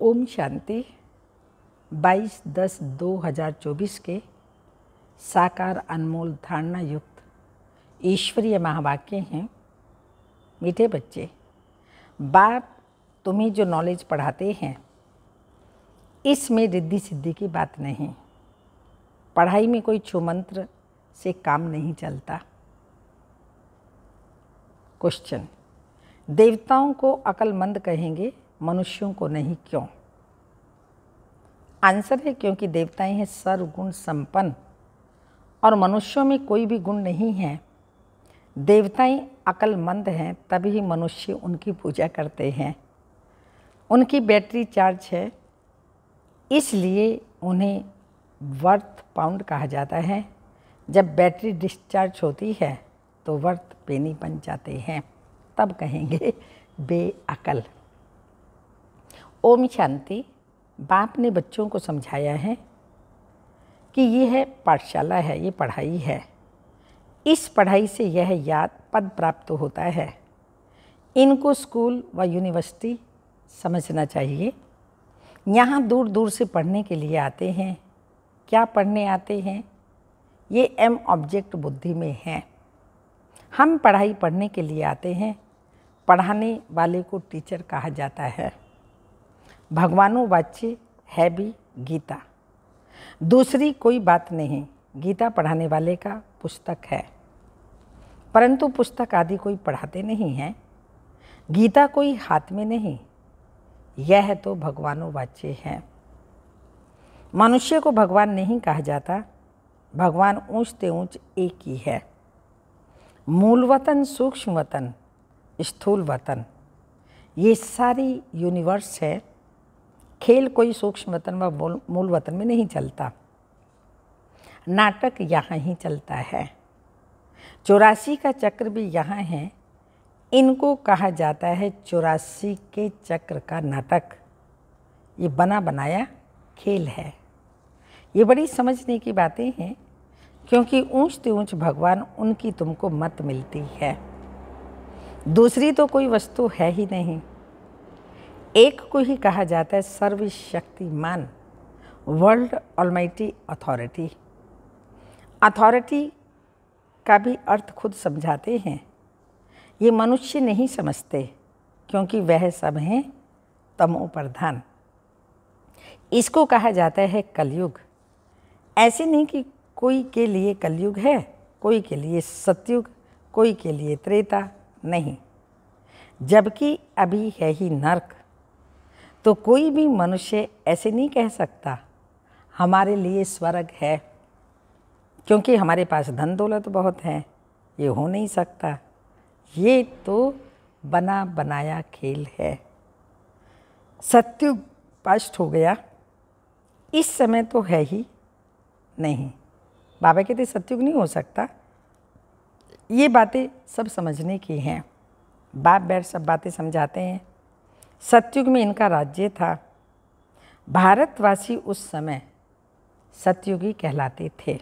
ओम शांति 22/10/2024 के साकार अनमोल धारणा युक्त ईश्वरीय महावाक्य हैं। मीठे बच्चे, बाप तुम्हें जो नॉलेज पढ़ाते हैं इसमें रिद्धि सिद्धि की बात नहीं। पढ़ाई में कोई छूमंत्र से काम नहीं चलता। क्वेश्चन, देवताओं को अक्लमंद कहेंगे, मनुष्यों को नहीं, क्यों? आंसर है क्योंकि देवताएं हैं सर्वगुण संपन्न और मनुष्यों में कोई भी गुण नहीं है। देवताएं अक्लमंद हैं तभी मनुष्य उनकी पूजा करते हैं। उनकी बैटरी चार्ज है, इसलिए उन्हें वर्थ पाउंड कहा जाता है। जब बैटरी डिस्चार्ज होती है तो वर्थ पेनी बन जाते हैं, तब कहेंगे बेअकल। ओम शांति। बाप ने बच्चों को समझाया है कि ये है पाठशाला है, ये पढ़ाई है। इस पढ़ाई से यह याद पद प्राप्त होता है। इनको स्कूल व यूनिवर्सिटी समझना चाहिए। यहाँ दूर दूर से पढ़ने के लिए आते हैं। क्या पढ़ने आते हैं? ये एम ऑब्जेक्ट बुद्धि में है। हम पढ़ाई पढ़ने के लिए आते हैं। पढ़ाने वाले को टीचर कहा जाता है। भगवानों वाच्य है भी गीता, दूसरी कोई बात नहीं। गीता पढ़ाने वाले का पुस्तक है, परंतु पुस्तक आदि कोई पढ़ाते नहीं हैं। गीता कोई हाथ में नहीं, यह तो भगवानों वाच्य है। मनुष्य को भगवान नहीं कहा जाता। भगवान ऊंचते ऊंच एक ही है। मूल वतन, सूक्ष्म वतन, स्थूल वतन, ये सारी यूनिवर्स है। खेल कोई सूक्ष्म वतन व मूल वतन में नहीं चलता। नाटक यहाँ ही चलता है। 84 का चक्र भी यहाँ है। इनको कहा जाता है 84 के चक्र का नाटक। ये बना बनाया खेल है। ये बड़ी समझने की बातें हैं, क्योंकि ऊंचते ऊंच भगवान उनकी तुमको मत मिलती है। दूसरी तो कोई वस्तु है ही नहीं। एक को ही कहा जाता है सर्वशक्तिमान, वर्ल्ड ऑलमाइटी अथॉरिटी। अथॉरिटी का भी अर्थ खुद समझाते हैं। ये मनुष्य नहीं समझते, क्योंकि वह सब हैं तमो प्रधान। इसको कहा जाता है कलयुग। ऐसे नहीं कि कोई के लिए कलयुग है, कोई के लिए सतयुग, कोई के लिए त्रेता, नहीं। जबकि अभी है ही नरक। तो कोई भी मनुष्य ऐसे नहीं कह सकता हमारे लिए स्वर्ग है, क्योंकि हमारे पास धन दौलत बहुत है। ये हो नहीं सकता। ये तो बना बनाया खेल है। सतयुग पास्ट हो गया, इस समय तो है ही नहीं। बाबा कहते सतयुग नहीं हो सकता। ये बातें सब समझने की हैं। बाप बैठ सब बातें समझाते हैं। सतयुग में इनका राज्य था। भारतवासी उस समय सतयुगी कहलाते थे।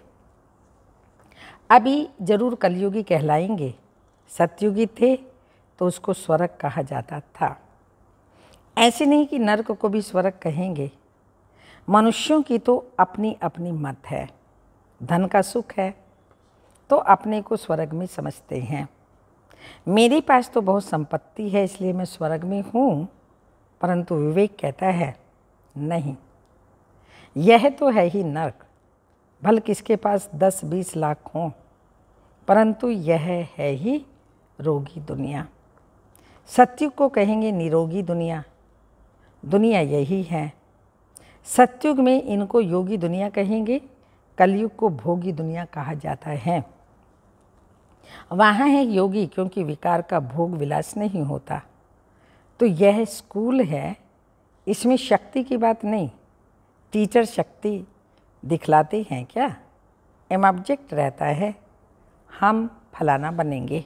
अभी जरूर कलयुगी कहलाएंगे। सतयुगी थे तो उसको स्वर्ग कहा जाता था। ऐसे नहीं कि नरक को भी स्वर्ग कहेंगे। मनुष्यों की तो अपनी अपनी मत है। धन का सुख है तो अपने को स्वर्ग में समझते हैं। मेरे पास तो बहुत संपत्ति है, इसलिए मैं स्वर्ग में हूँ, परंतु विवेक कहता है नहीं, यह तो है ही नरक। भले किसके पास 10-20 लाख हों, परंतु यह है ही रोगी दुनिया। सतयुग को कहेंगे निरोगी दुनिया। दुनिया यही है। सतयुग में इनको योगी दुनिया कहेंगे। कलयुग को भोगी दुनिया कहा जाता है। वहाँ है योगी, क्योंकि विकार का भोग विलास नहीं होता। तो यह स्कूल है, इसमें शक्ति की बात नहीं। टीचर शक्ति दिखलाते हैं क्या? एम ऑब्जेक्ट रहता है, हम फलाना बनेंगे।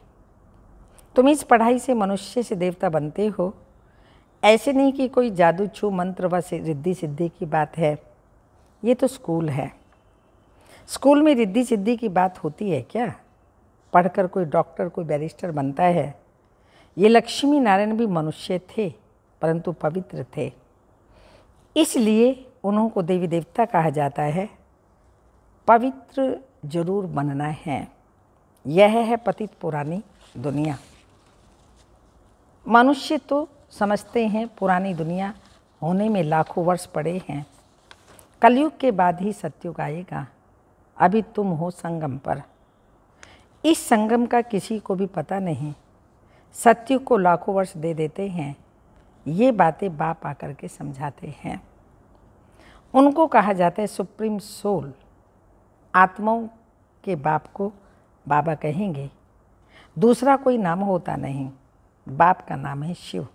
तुम इस पढ़ाई से मनुष्य से देवता बनते हो। ऐसे नहीं कि कोई जादू छू मंत्र व रिद्धि सिद्धि की बात है। ये तो स्कूल है। स्कूल में रिद्धि सिद्धि की बात होती है क्या? पढ़कर कोई डॉक्टर, कोई बैरिस्टर बनता है। ये लक्ष्मी नारायण भी मनुष्य थे, परंतु पवित्र थे। इसलिए उन्हों को देवी देवता कहा जाता है। पवित्र जरूर बनना है। यह है पतित पुरानी दुनिया। मनुष्य तो समझते हैं पुरानी दुनिया होने में लाखों वर्ष पड़े हैं। कलयुग के बाद ही सतयुग आएगा। अभी तुम हो संगम पर। इस संगम का किसी को भी पता नहीं। सतयुग को लाखों वर्ष दे देते हैं। ये बातें बाप आकर के समझाते हैं। उनको कहा जाता है सुप्रीम सोल। आत्माओं के बाप को बाबा कहेंगे। दूसरा कोई नाम होता नहीं। बाप का नाम है शिव।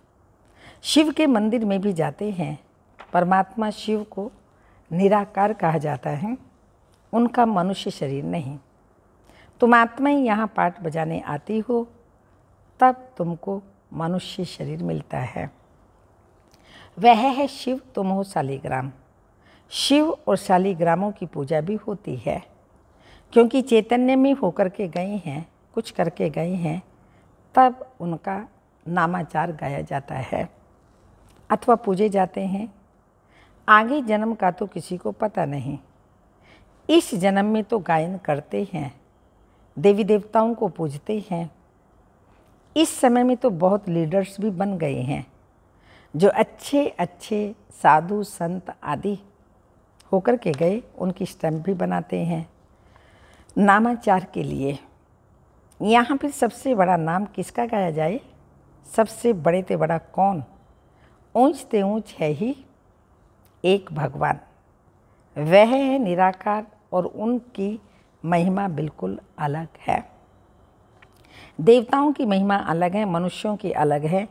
शिव के मंदिर में भी जाते हैं। परमात्मा शिव को निराकार कहा जाता है। उनका मनुष्य शरीर नहीं। तुम आत्माएं यहाँ पाठ बजाने आती हो तब तुमको मनुष्य शरीर मिलता है। वह है शिव। तुम हो शालिग्राम। शिव और शालिग्रामों की पूजा भी होती है, क्योंकि चैतन्य में होकर के गए हैं, कुछ करके गए हैं, तब उनका नामाचार गाया जाता है अथवा पूजे जाते हैं। आगे जन्म का तो किसी को पता नहीं। इस जन्म में तो गायन करते हैं, देवी देवताओं को पूजते हैं। इस समय में तो बहुत लीडर्स भी बन गए हैं, जो अच्छे अच्छे साधु संत आदि होकर के गए, उनकी स्टैम्प भी बनाते हैं नामाचार के लिए। यहाँ फिर सबसे बड़ा नाम किसका गाया जाए? सबसे बड़े ते बड़ा कौन? ऊंच ते ऊंच है ही एक भगवान। वह है निराकार और उनकी महिमा बिल्कुल अलग है। देवताओं की महिमा अलग है, मनुष्यों की अलग है।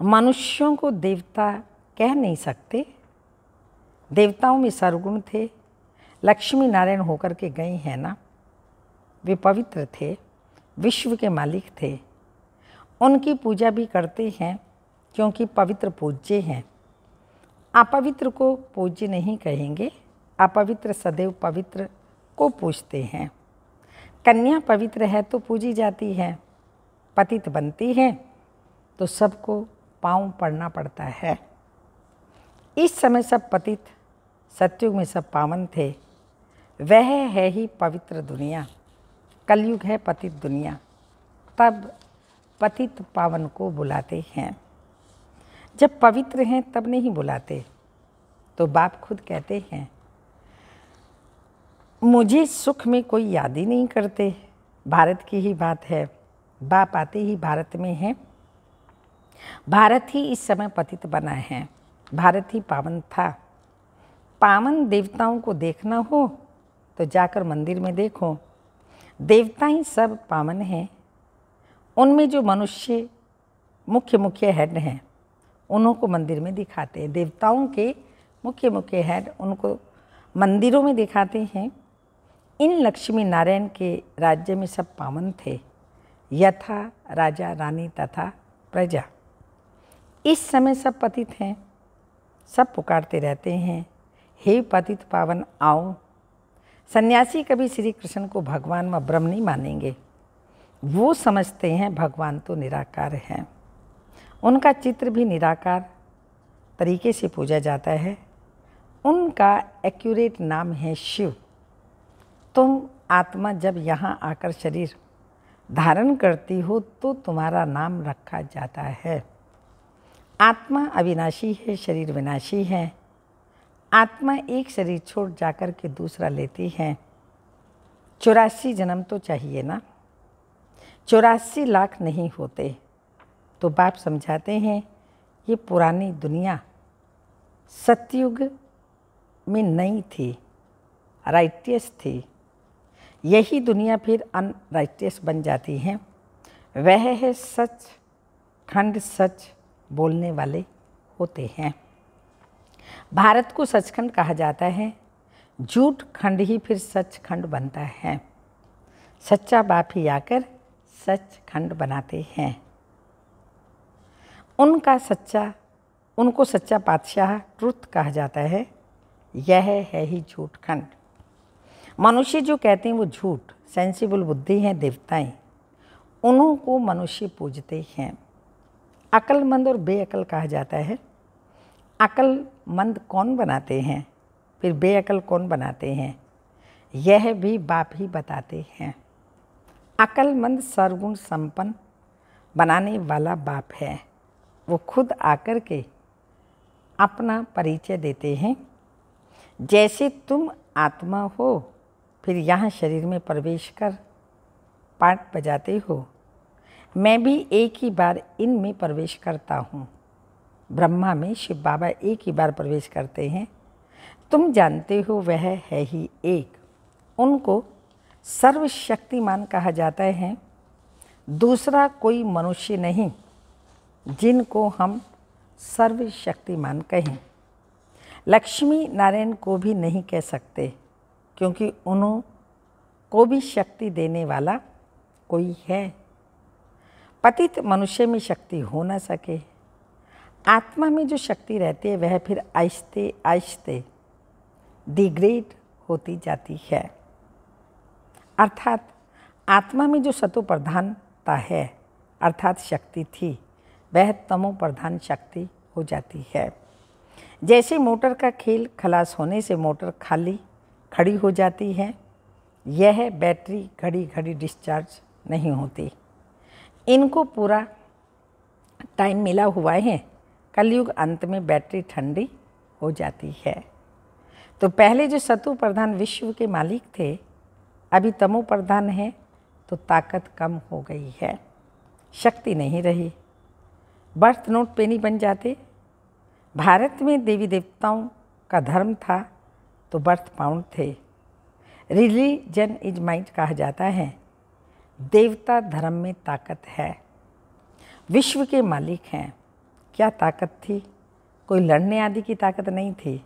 मनुष्यों को देवता कह नहीं सकते। देवताओं में सर्वगुण थे। लक्ष्मी नारायण होकर के गए हैं ना, वे पवित्र थे, विश्व के मालिक थे। उनकी पूजा भी करते हैं, क्योंकि पवित्र पूज्य हैं। अपवित्र को पूज्य नहीं कहेंगे। अपवित्र सदैव पवित्र को पूजते हैं। कन्या पवित्र है तो पूजी जाती है। पतित बनती है तो सबको पाँव पड़ना पड़ता है। इस समय सब पतित, सतयुग में सब पावन थे। वह है ही पवित्र दुनिया। कलयुग है पतित दुनिया। तब पतित पावन को बुलाते हैं। जब पवित्र हैं तब नहीं बुलाते। तो बाप खुद कहते हैं, मुझे सुख में कोई याद ही नहीं करते। भारत की ही बात है। बाप आते ही भारत में हैं। भारत ही इस समय पतित बना है। भारत ही पावन था। पावन देवताओं को देखना हो तो जाकर मंदिर में देखो। देवता ही सब पावन हैं। उनमें जो मनुष्य मुख्य हेड हैं, उन्हों को मंदिर में दिखाते हैं। देवताओं के मुख्य हेड उनको मंदिरों में दिखाते हैं। इन लक्ष्मी नारायण के राज्य में सब पावन थे, यथा राजा रानी तथा प्रजा। इस समय सब पतित हैं। सब पुकारते रहते हैं, हे पतित पावन आओ। सन्यासी कभी श्री कृष्ण को भगवान व ब्रह्म नहीं मानेंगे। वो समझते हैं भगवान तो निराकार हैं। उनका चित्र भी निराकार तरीके से पूजा जाता है। उनका एक्यूरेट नाम है शिव। तुम आत्मा जब यहाँ आकर शरीर धारण करती हो तो तुम्हारा नाम रखा जाता है। आत्मा अविनाशी है, शरीर विनाशी है। आत्मा एक शरीर छोड़ जाकर के दूसरा लेती है। 84 जन्म तो चाहिए ना, 84 लाख नहीं होते। तो बाप समझाते हैं ये पुरानी दुनिया सतयुग में नहीं थी, राइटियस थी। यही दुनिया फिर अनराइटियस बन जाती है। वह है सच खंड, सच बोलने वाले होते हैं। भारत को सचखंड कहा जाता है। झूठ खंड ही फिर सचखंड बनता है। सच्चा बाप ही आकर सचखंड बनाते हैं। उनको सच्चा पातशाह ट्रुथ कहा जाता है। यह है ही झूठ खंड। मनुष्य जो कहते हैं वो झूठ, सेंसिबल बुद्धि हैं देवताएं, उन्हों को मनुष्य पूजते हैं। अक्लमंद और बेअक्ल कहा जाता है। अक्लमंद कौन बनाते हैं, फिर बेअक्ल कौन बनाते हैं, यह भी बाप ही बताते हैं। अक्लमंद सर्वगुण संपन्न बनाने वाला बाप है। वो खुद आकर के अपना परिचय देते हैं। जैसे तुम आत्मा हो, फिर यहाँ शरीर में प्रवेश कर पाठ बजाते हो, मैं भी एक ही बार इनमें प्रवेश करता हूँ। ब्रह्मा में शिव बाबा एक ही बार प्रवेश करते हैं। तुम जानते हो वह है ही एक। उनको सर्वशक्तिमान कहा जाता है। दूसरा कोई मनुष्य नहीं जिनको हम सर्वशक्तिमान कहें। लक्ष्मी नारायण को भी नहीं कह सकते, क्योंकि उन्हों को भी शक्ति देने वाला कोई है। पतित मनुष्य में शक्ति हो न सके। आत्मा में जो शक्ति रहती है वह फिर आहिस्ते आहिस्ते डिग्रेड होती जाती है। अर्थात आत्मा में जो सतो प्रधानता है अर्थात शक्ति थी, वह तमो प्रधान शक्ति हो जाती है। जैसे मोटर का खेल खलास होने से मोटर खाली खड़ी हो जाती है, यह बैटरी घड़ी घड़ी डिस्चार्ज नहीं होती। इनको पूरा टाइम मिला हुआ है। कलयुग अंत में बैटरी ठंडी हो जाती है। तो पहले जो सतो प्रधान विश्व के मालिक थे, अभी तमो प्रधान है, तो ताकत कम हो गई है, शक्ति नहीं रही। बर्थ नोट पेनी बन जाते। भारत में देवी देवताओं का धर्म था तो बर्थ पाउंड थे। रिलीजन इज माइट कहा जाता है। देवता धर्म में ताकत है। विश्व के मालिक हैं। क्या ताकत थी? कोई लड़ने आदि की ताकत नहीं थी।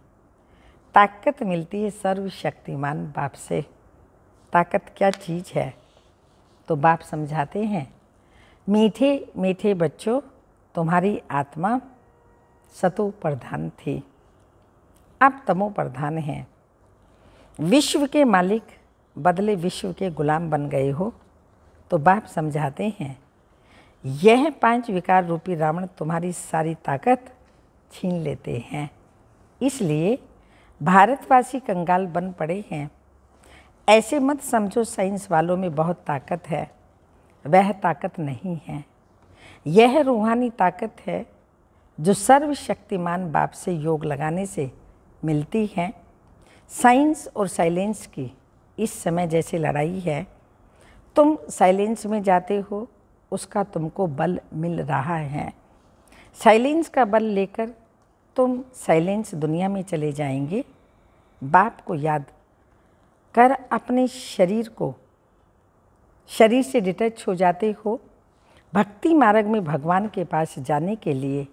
ताकत मिलती है सर्वशक्तिमान बाप से। ताकत क्या चीज़ है? तो बाप समझाते हैं, मीठे मीठे बच्चों, तुम्हारी आत्मा सतो प्रधान थी, अब तमो प्रधान है। विश्व के मालिक बदले विश्व के गुलाम बन गए हो। तो बाप समझाते हैं, यह 5 विकार रूपी रावण तुम्हारी सारी ताकत छीन लेते हैं। इसलिए भारतवासी कंगाल बन पड़े हैं। ऐसे मत समझो साइंस वालों में बहुत ताकत है, वह ताकत नहीं है। यह रूहानी ताकत है जो सर्वशक्तिमान बाप से योग लगाने से मिलती है। साइंस और साइलेंस की इस समय जैसे लड़ाई है, तुम साइलेंस में जाते हो, उसका तुमको बल मिल रहा है। साइलेंस का बल लेकर तुम साइलेंस दुनिया में चले जाएंगे। बाप को याद कर अपने शरीर से डिटैच हो जाते हो। भक्ति मार्ग में भगवान के पास जाने के लिए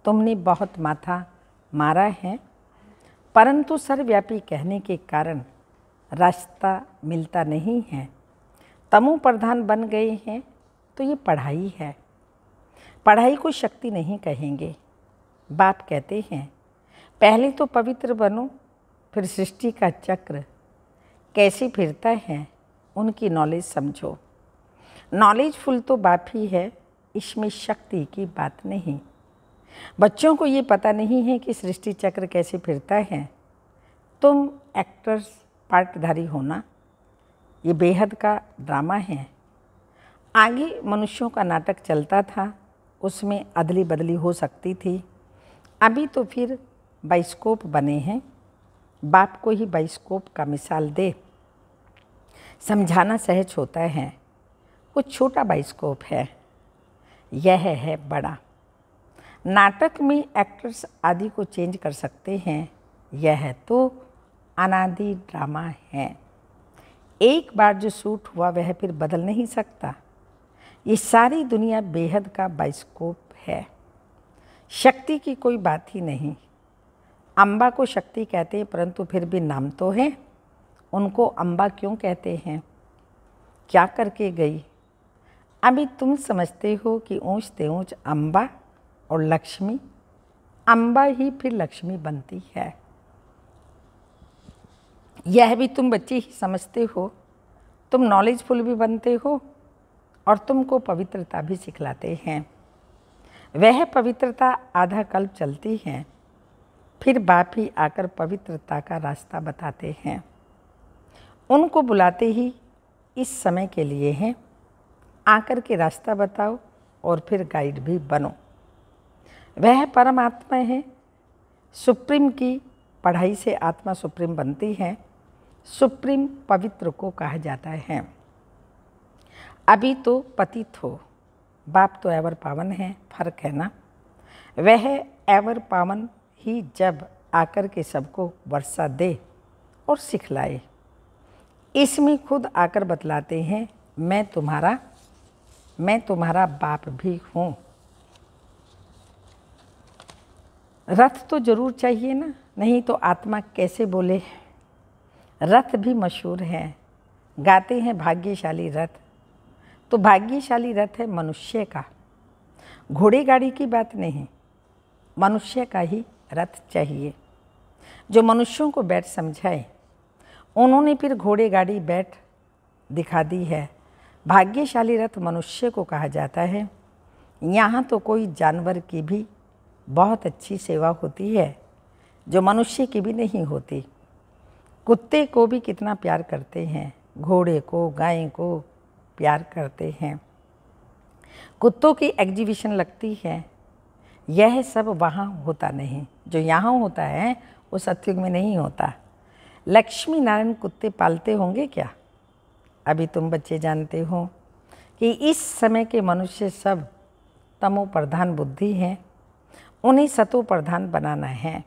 तुमने बहुत माथा मारा है, परंतु सर्वव्यापी कहने के कारण रास्ता मिलता नहीं है। तमो प्रधान बन गए हैं तो ये पढ़ाई है। पढ़ाई को शक्ति नहीं कहेंगे। बाप कहते हैं, पहले तो पवित्र बनो, फिर सृष्टि का चक्र कैसे फिरता है उनकी नॉलेज समझो। नॉलेजफुल तो बाप ही है, इसमें शक्ति की बात नहीं। बच्चों को ये पता नहीं है कि सृष्टि चक्र कैसे फिरता है। तुम एक्टर्स पार्टधारी होना, ये बेहद का ड्रामा है। आगे मनुष्यों का नाटक चलता था, उसमें अदली बदली हो सकती थी। अभी तो फिर बाइस्कोप बने हैं। बाप को ही बाइस्कोप का मिसाल दे समझाना सहज होता है। कुछ छोटा बाइस्कोप है, यह है बड़ा। नाटक में एक्टर्स आदि को चेंज कर सकते हैं, यह तो अनादि ड्रामा है। एक बार जो शूट हुआ वह फिर बदल नहीं सकता। ये सारी दुनिया बेहद का बाइस्कोप है। शक्ति की कोई बात ही नहीं। अम्बा को शक्ति कहते हैं, परंतु फिर भी नाम तो है। उनको अम्बा क्यों कहते हैं? क्या करके गई? अभी तुम समझते हो कि ऊंचते ऊंच अम्बा और लक्ष्मी, अम्बा ही फिर लक्ष्मी बनती है। यह भी तुम बच्चे ही समझते हो। तुम नॉलेजफुल भी बनते हो और तुमको पवित्रता भी सिखलाते हैं। वह पवित्रता आधा कल्प चलती है, फिर बाप ही आकर पवित्रता का रास्ता बताते हैं। उनको बुलाते ही इस समय के लिए हैं, आकर के रास्ता बताओ और फिर गाइड भी बनो। वह परमात्मा है। सुप्रीम की पढ़ाई से आत्मा सुप्रीम बनती है। सुप्रीम पवित्र को कहा जाता है। अभी तो पतित हो, बाप तो एवर पावन है, फर्क है ना। वह एवर पावन ही जब आकर के सबको वर्षा दे और सिखलाए। इसमें खुद आकर बतलाते हैं, मैं तुम्हारा बाप भी हूँ। रथ तो जरूर चाहिए ना, नहीं तो आत्मा कैसे बोले। रथ भी मशहूर है, गाते हैं भाग्यशाली रथ। तो भाग्यशाली रथ है मनुष्य का, घोड़े गाड़ी की बात नहीं, मनुष्य का ही रथ चाहिए जो मनुष्यों को बैठ समझाए। उन्होंने फिर घोड़े गाड़ी बैठ दिखा दी है। भाग्यशाली रथ मनुष्य को कहा जाता है। यहाँ तो कोई जानवर की भी बहुत अच्छी सेवा होती है जो मनुष्य की भी नहीं होती। कुत्ते को भी कितना प्यार करते हैं, घोड़े को, गाय को प्यार करते हैं। कुत्तों की एग्जीबिशन लगती है। यह सब वहाँ होता नहीं, जो यहाँ होता है वो सतयुग में नहीं होता। लक्ष्मी नारायण कुत्ते पालते होंगे क्या? अभी तुम बच्चे जानते हो कि इस समय के मनुष्य सब तमो प्रधान बुद्धि हैं, उन्हें सतो प्रधान बनाना है।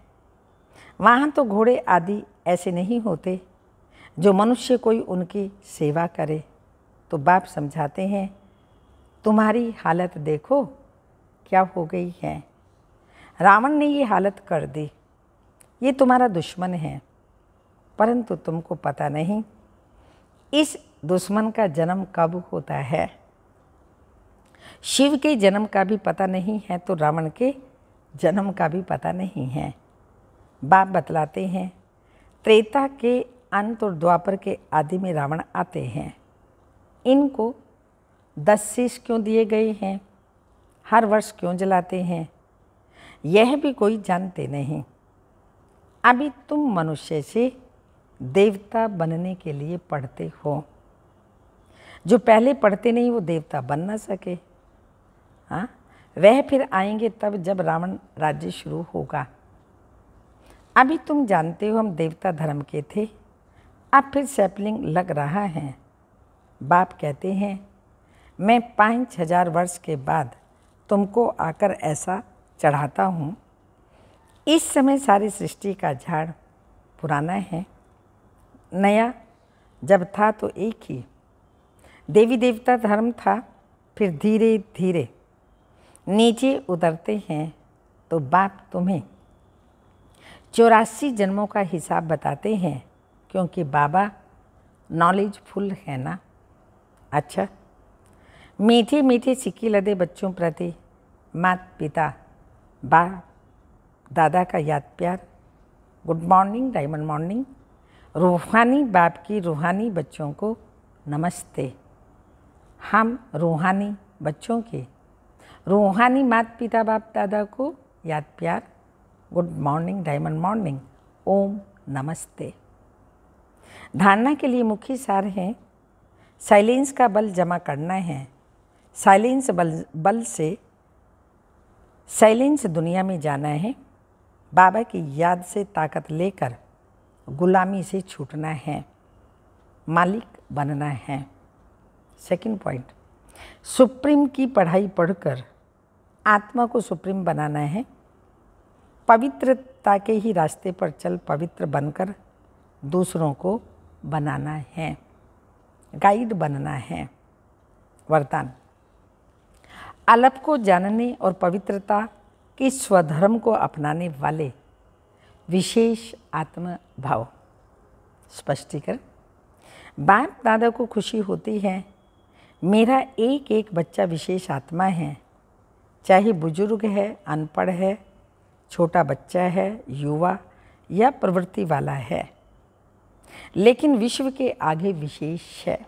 वहाँ तो घोड़े आदि ऐसे नहीं होते जो मनुष्य कोई उनकी सेवा करे। तो बाप समझाते हैं, तुम्हारी हालत देखो क्या हो गई है। रावण ने ये हालत कर दी। ये तुम्हारा दुश्मन है, परंतु तुमको पता नहीं इस दुश्मन का जन्म कब होता है। शिव के जन्म का भी पता नहीं है तो रावण के जन्म का भी पता नहीं है। बाप बतलाते हैं, त्रेता के अंत और द्वापर के आदि में रावण आते हैं। इनको 10 शीश क्यों दिए गए हैं, हर वर्ष क्यों जलाते हैं, यह भी कोई जानते नहीं। अभी तुम मनुष्य से देवता बनने के लिए पढ़ते हो। जो पहले पढ़ते नहीं वो देवता बन ना सके। हाँ, वह फिर आएंगे तब जब रावण राज्य शुरू होगा। अभी तुम जानते हो हम देवता धर्म के थे, अब फिर सैपलिंग लग रहा है। बाप कहते हैं, मैं 5000 वर्ष के बाद तुमको आकर ऐसा चढ़ाता हूँ। इस समय सारी सृष्टि का झाड़ पुराना है, नया जब था तो एक ही देवी देवता धर्म था। फिर धीरे धीरे नीचे उतरते हैं। तो बाप तुम्हें 84 जन्मों का हिसाब बताते हैं, क्योंकि बाबा नॉलेजफुल है ना। अच्छा, मीठे मीठे सिक्के लदे बच्चों प्रति माता पिता बाप दादा का याद प्यार। Good morning, diamond morning. रूहानी बाप की रूहानी बच्चों को नमस्ते। हम रूहानी बच्चों के रूहानी माता पिता बाप दादा को याद प्यार। Good morning, diamond morning. ओम नमस्ते। धारणा के लिए मुख्य सार है, साइलेंस का बल जमा करना है। साइलेंस बल से साइलेंस दुनिया में जाना है। बाबा की याद से ताकत लेकर गुलामी से छूटना है, मालिक बनना है। सेकंड पॉइंट, सुप्रीम की पढ़ाई पढ़कर आत्मा को सुप्रीम बनाना है। पवित्रता के ही रास्ते पर चल पवित्र बनकर दूसरों को बनाना है, गाइड बनना है। वरदान, अलप को जानने और पवित्रता के स्वधर्म को अपनाने वाले विशेष आत्म भाव। स्पष्टीकरण, बाप दादा को खुशी होती है, मेरा एक एक बच्चा विशेष आत्मा है, चाहे बुजुर्ग है, अनपढ़ है, छोटा बच्चा है, युवा या प्रवृत्ति वाला है, लेकिन विश्व के आगे विशेष है।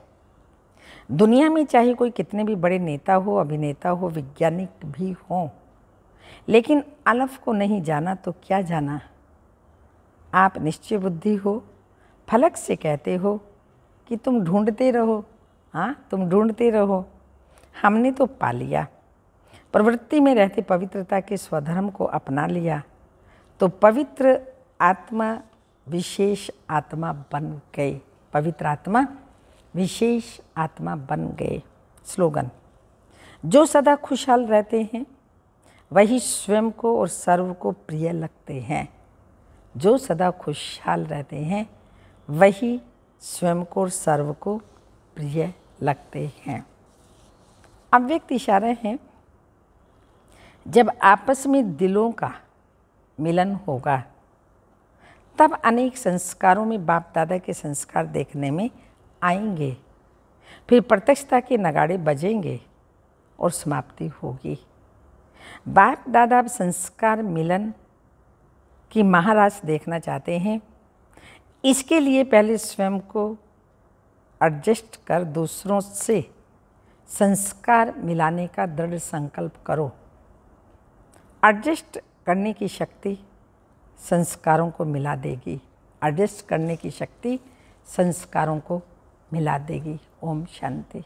दुनिया में चाहे कोई कितने भी बड़े नेता हो, अभिनेता हो, वैज्ञानिक भी हो, लेकिन अलफ को नहीं जाना तो क्या जाना। आप निश्चय बुद्धि हो, फलक से कहते हो कि तुम ढूंढते रहो, हाँ तुम ढूंढते रहो, हमने तो पा लिया। प्रवृत्ति में रहते पवित्रता के स्वधर्म को अपना लिया तो पवित्र आत्मा विशेष आत्मा बन गए। पवित्र आत्मा विशेष आत्मा बन गए। स्लोगन: जो सदा खुशहाल रहते हैं वही स्वयं को और सर्व को प्रिय लगते हैं। जो सदा खुशहाल रहते हैं वही स्वयं को और सर्व को प्रिय लगते हैं। अव्यक्त इशारे हैं, जब आपस में दिलों का मिलन होगा तब अनेक संस्कारों में बाप दादा के संस्कार देखने में आएंगे, फिर प्रत्यक्षता के नगाड़े बजेंगे और समाप्ति होगी। बाप दादा संस्कार मिलन की महाराज देखना चाहते हैं। इसके लिए पहले स्वयं को एडजस्ट कर दूसरों से संस्कार मिलाने का दृढ़ संकल्प करो। एडजस्ट करने की शक्ति संस्कारों को मिला देगी। एडजस्ट करने की शक्ति संस्कारों को मिला देगी। ओम शांति।